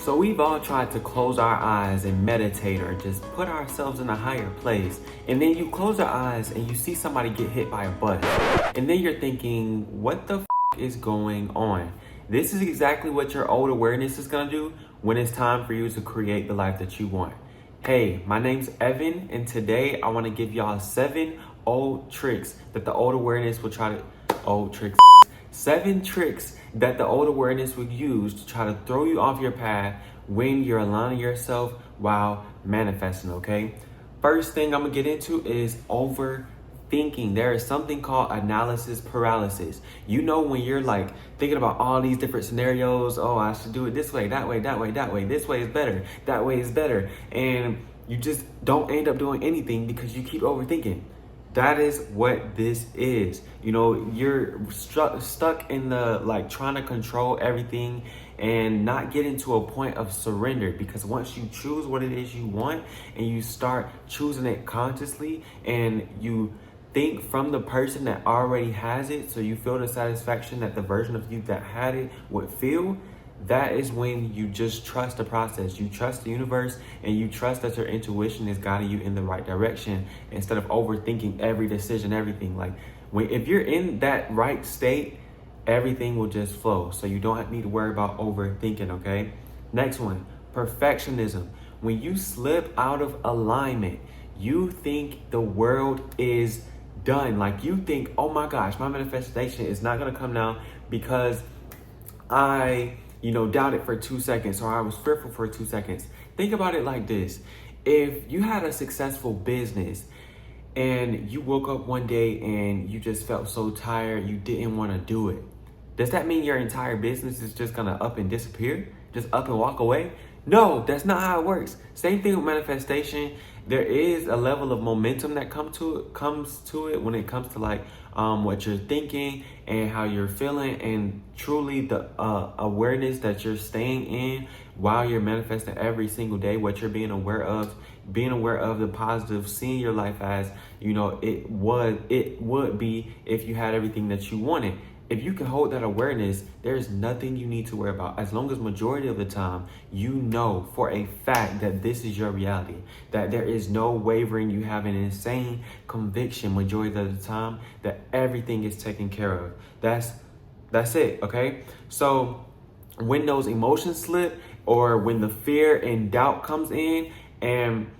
So we've all tried to close our eyes and meditate or just put ourselves in a higher place. And then you close your eyes and you see somebody get hit by a bus. And then you're thinking, what the is going on? This is exactly what your old awareness is gonna do when it's time for you to create the life that you want. Hey, my name's Evan, and today I wanna give y'all 7 old tricks that the old awareness will try to, 7 tricks that the old awareness would use to try to throw you off your path when you're aligning yourself while manifesting, okay? First thing I'm gonna get into is overthinking. There is something called analysis paralysis. You know, when you're like thinking about all these different scenarios, oh, I should do it this way, that way, that way, that way, this way is better, that way is better, and you just don't end up doing anything because you keep overthinking. That is what this is. You know, you're stuck in the like trying to control everything and not getting to a point of surrender, because once you choose what it is you want and you start choosing it consciously and you think from the person that already has it, so you feel the satisfaction that the version of you that had it would feel, that is when you just trust the process. You trust the universe and you trust that your intuition is guiding you in the right direction instead of overthinking every decision, everything. Like if you're in that right state, everything will just flow. So you don't need to worry about overthinking, okay? Next one, perfectionism. When you slip out of alignment, you think the world is done. Like you think, oh my gosh, my manifestation is not gonna come now because I doubted for 2 seconds, or I was fearful for 2 seconds. Think about it like this. If you had a successful business and you woke up one day and you just felt so tired, you didn't want to do it, does that mean your entire business is just going to up and disappear? Just up and walk away? No, that's not how it works. Same thing with manifestation. There is a level of momentum that comes to it when it comes to like what you're thinking and how you're feeling, and truly the awareness that you're staying in while you're manifesting every single day, what you're being aware of the positive, seeing your life as, it would be if you had everything that you wanted. If you can hold that awareness, there's nothing you need to worry about. As long as majority of the time, you know for a fact that this is your reality, that there is no wavering. You have an insane conviction majority of the time that everything is taken care of. That's it, okay? So when those emotions slip, or when the fear and doubt comes in and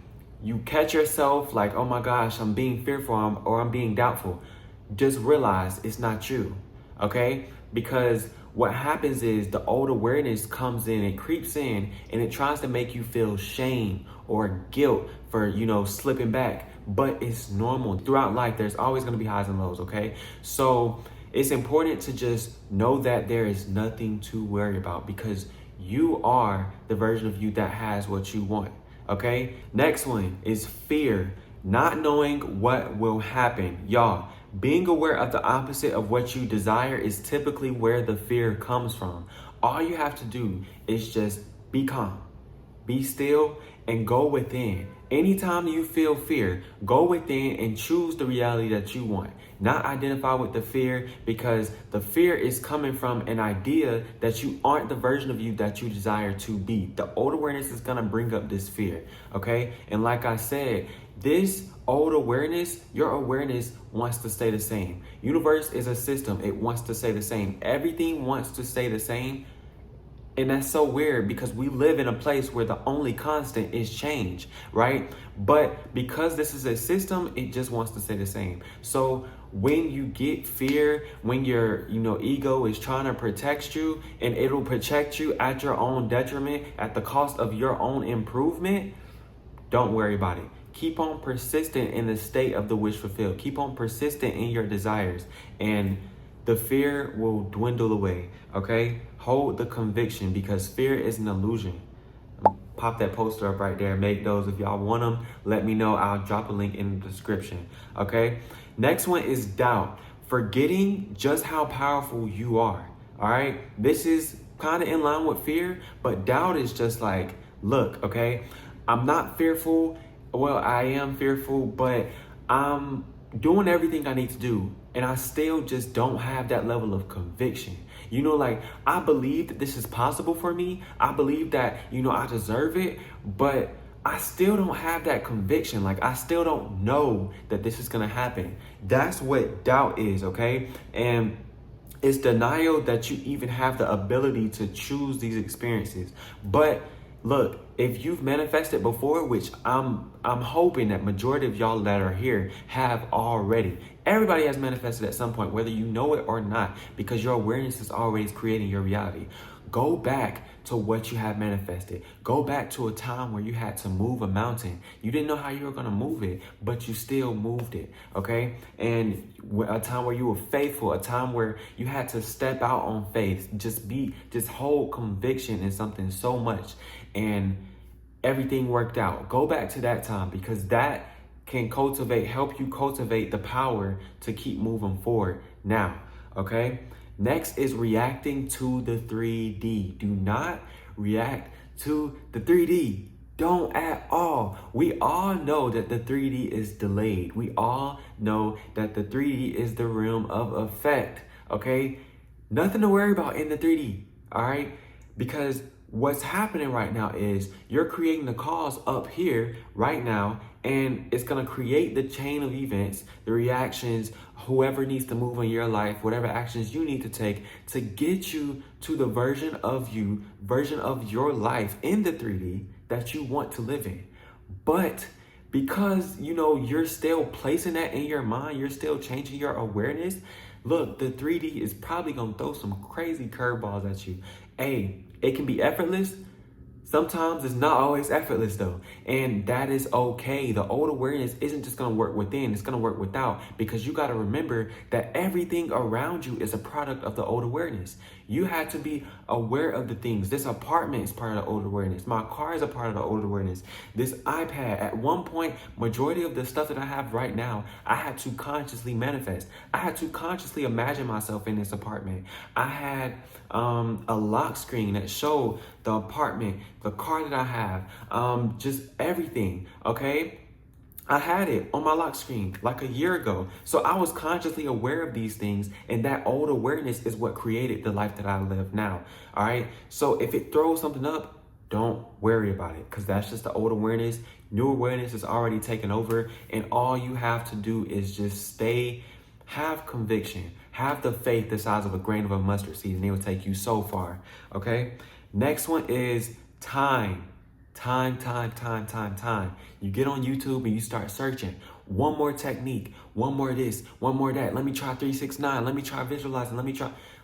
you catch yourself like, oh my gosh, I'm being fearful or I'm being doubtful, just realize it's not you. Okay? Because what happens is the old awareness comes in, it creeps in, and it tries to make you feel shame or guilt for, slipping back. But it's normal. Throughout life, there's always going to be highs and lows, okay? So it's important to just know that there is nothing to worry about, because you are the version of you that has what you want, okay? Next one is fear, not knowing what will happen. Y'all, being aware of the opposite of what you desire is typically where the fear comes from. All you have to do is just be calm, be still, and go within. Anytime you feel fear, go within and choose the reality that you want. Not identify with the fear, because the fear is coming from an idea that you aren't the version of you that you desire to be. The old awareness is gonna bring up this fear, okay? And like I said, this old awareness, your awareness wants to stay the same. Universe is a system. It wants to stay the same. Everything wants to stay the same. And that's so weird, because we live in a place where the only constant is change, right? But because this is a system, it just wants to stay the same. So when you get fear, when your ego is trying to protect you, and it'll protect you at your own detriment, at the cost of your own improvement, don't worry about it. Keep on persistent in the state of the wish fulfilled. Keep on persistent in your desires, and the fear will dwindle away, okay? Hold the conviction, because fear is an illusion. Pop that poster up right there. Make those. If y'all want them, let me know. I'll drop a link in the description, okay? Next one is doubt. Forgetting just how powerful you are, all right? This is kind of in line with fear, but doubt is just like, look, okay? I'm not fearful. Well, I am fearful, but I'm doing everything I need to do, and I still just don't have that level of conviction. Like, I believe that this is possible for me. I believe that, I deserve it, but I still don't have that conviction. Like, I still don't know that this is gonna happen. That's what doubt is, okay? And it's denial that you even have the ability to choose these experiences. But look, if you've manifested before, which I'm hoping that majority of y'all that are here have already. Everybody has manifested at some point, whether you know it or not, because your awareness is always creating your reality. Go back to what you have manifested. Go back to a time where you had to move a mountain. You didn't know how you were going to move it, but you still moved it, okay? And a time where you were faithful, a time where you had to step out on faith, just hold conviction in something so much, and everything worked out. Go back to that time, because that can help you cultivate the power to keep moving forward now, okay? Next is reacting to the 3D. Do not react to the 3D. Don't at all. We all know that the 3D is delayed. We all know that the 3D is the realm of effect, okay? Nothing to worry about in the 3D, all right? Because what's happening right now is you're creating the cause up here right now, and it's going to create the chain of events, the reactions, whoever needs to move in your life, whatever actions you need to take to get you to the version of your life in the 3D that you want to live in. But because, you're still placing that in your mind, you're still changing your awareness. Look, the 3D is probably going to throw some crazy curveballs at you. Hey, it can be effortless. Sometimes it's not always effortless though, and that is okay. The old awareness isn't just gonna work within, it's gonna work without, because you gotta remember that everything around you is a product of the old awareness. You had to be aware of the things. This apartment is part of the old awareness. My car is a part of the old awareness. This iPad, at one point, majority of the stuff that I have right now, I had to consciously manifest. I had to consciously imagine myself in this apartment. I had a lock screen that showed the apartment, the car that I have, just everything, okay? I had it on my lock screen like a year ago. So I was consciously aware of these things, and that old awareness is what created the life that I live now, all right? So if it throws something up, don't worry about it, because that's just the old awareness. New awareness is already taken over, and all you have to do is just have conviction, have the faith the size of a grain of a mustard seed, and it will take you so far, okay? Next one is time. Time. You get on YouTube and you start searching. One more technique, one more this, one more that. Let me try 369. Let me try visualizing.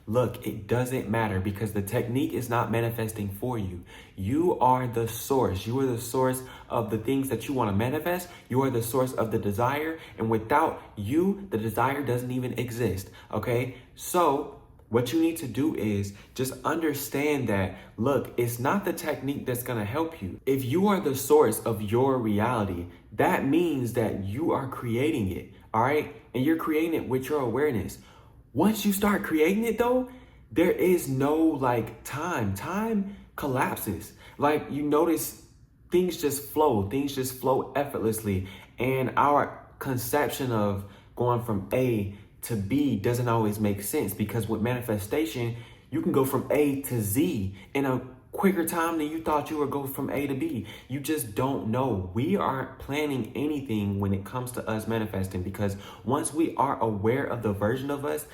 Look, it doesn't matter, because the technique is not manifesting for you. You are the source. You are the source of the things that you want to manifest. You are the source of the desire. And without you, the desire doesn't even exist. Okay? So what you need to do is just understand that, look, it's not the technique that's going to help you. If you are the source of your reality, that means that you are creating it, all right? And you're creating it with your awareness. Once you start creating it though, there is no time. Time collapses. You notice things just flow effortlessly. And our conception of going from A to B doesn't always make sense, because with manifestation, you can go from A to Z in a quicker time than you thought you would go from A to B. You just don't know. We aren't planning anything when it comes to us manifesting, because once we are aware of the version of us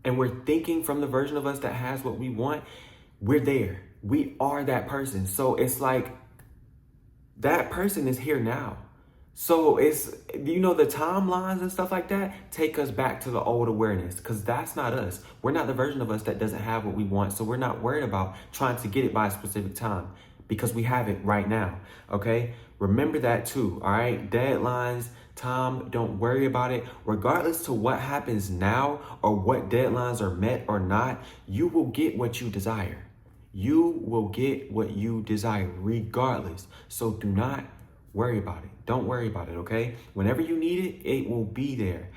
and we're thinking from the version of us that has what we want, we're there. We are that person. So it's like that person is here now. So it's, the timelines and stuff like that take us back to the old awareness, because that's not us. We're not the version of us that doesn't have what we want. So we're not worried about trying to get it by a specific time, because we have it right now. Okay. Remember that too. All right. Deadlines, time, don't worry about it. Regardless to what happens now or what deadlines are met or not, you will get what you desire. You will get what you desire regardless. So do not worry about it. Don't worry about it, okay? Whenever you need it, it will be there.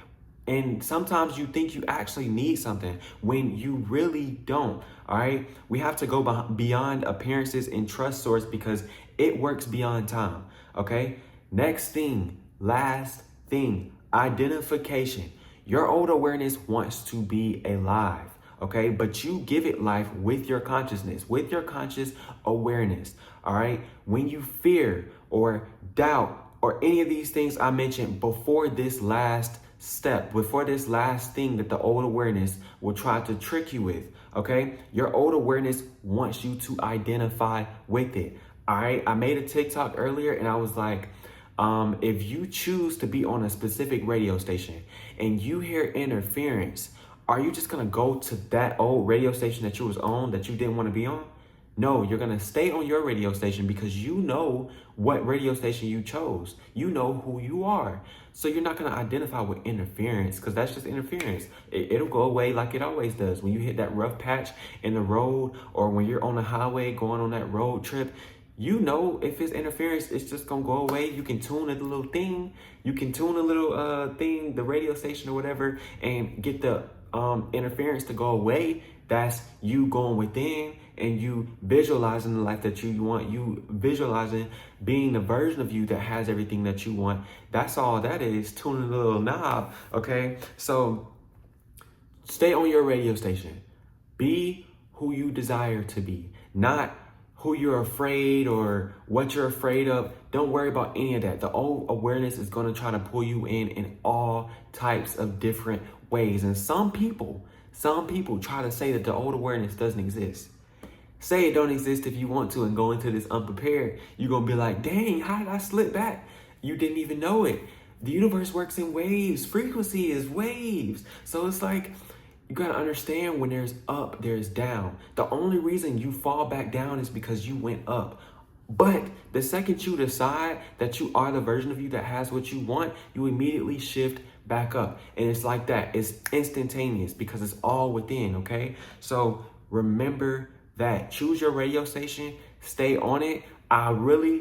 And sometimes you think you actually need something when you really don't, all right? We have to go beyond appearances and trust source, because it works beyond time, okay? Next thing, last thing, Identification. Your old awareness wants to be alive, okay? But you give it life with your consciousness, with your conscious awareness, all right? When you fear or doubt or any of these things I mentioned before this last step, before this last thing that the old awareness will try to trick you with, okay? Your old awareness wants you to identify with it, all right? I made a TikTok earlier and I was like, if you choose to be on a specific radio station and you hear interference, are you just gonna go to that old radio station that you was on that you didn't want to be on? No, you're gonna stay on your radio station because you know what radio station you chose. You know who you are. So you're not gonna identify with interference because that's just interference. It'll go away like it always does. When you hit that rough patch in the road or when you're on the highway going on that road trip, you know if it's interference, it's just gonna go away. You can tune the little thing. You can tune a little thing, the radio station or whatever, and get the interference to go away. That's you going within and you visualizing the life that you want. You visualizing being the version of you that has everything that you want. That's all that is, tuning the little knob, okay? So stay on your radio station. Be who you desire to be, not who you're afraid or what you're afraid of. Don't worry about any of that. The old awareness is going to try to pull you in all types of different ways. And some people try to say that the old awareness doesn't exist. Say it don't exist if you want to and go into this unprepared. You're going to be like, dang, how did I slip back? You didn't even know it. The universe works in waves. Frequency is waves. So it's like, you gotta understand when there's up, there's down. The only reason you fall back down is because you went up. But the second you decide that you are the version of you that has what you want, you immediately shift back up. And it's like that. It's instantaneous because it's all within, okay? So remember that. Choose your radio station. Stay on it. I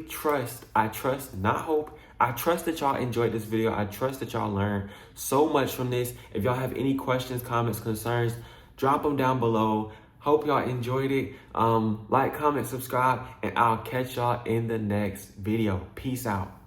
trust, not hope. I trust that y'all enjoyed this video. I trust that y'all learned so much from this. If y'all have any questions, comments, concerns, drop them down below. Hope y'all enjoyed it. Like, comment, subscribe, and I'll catch y'all in the next video. Peace out.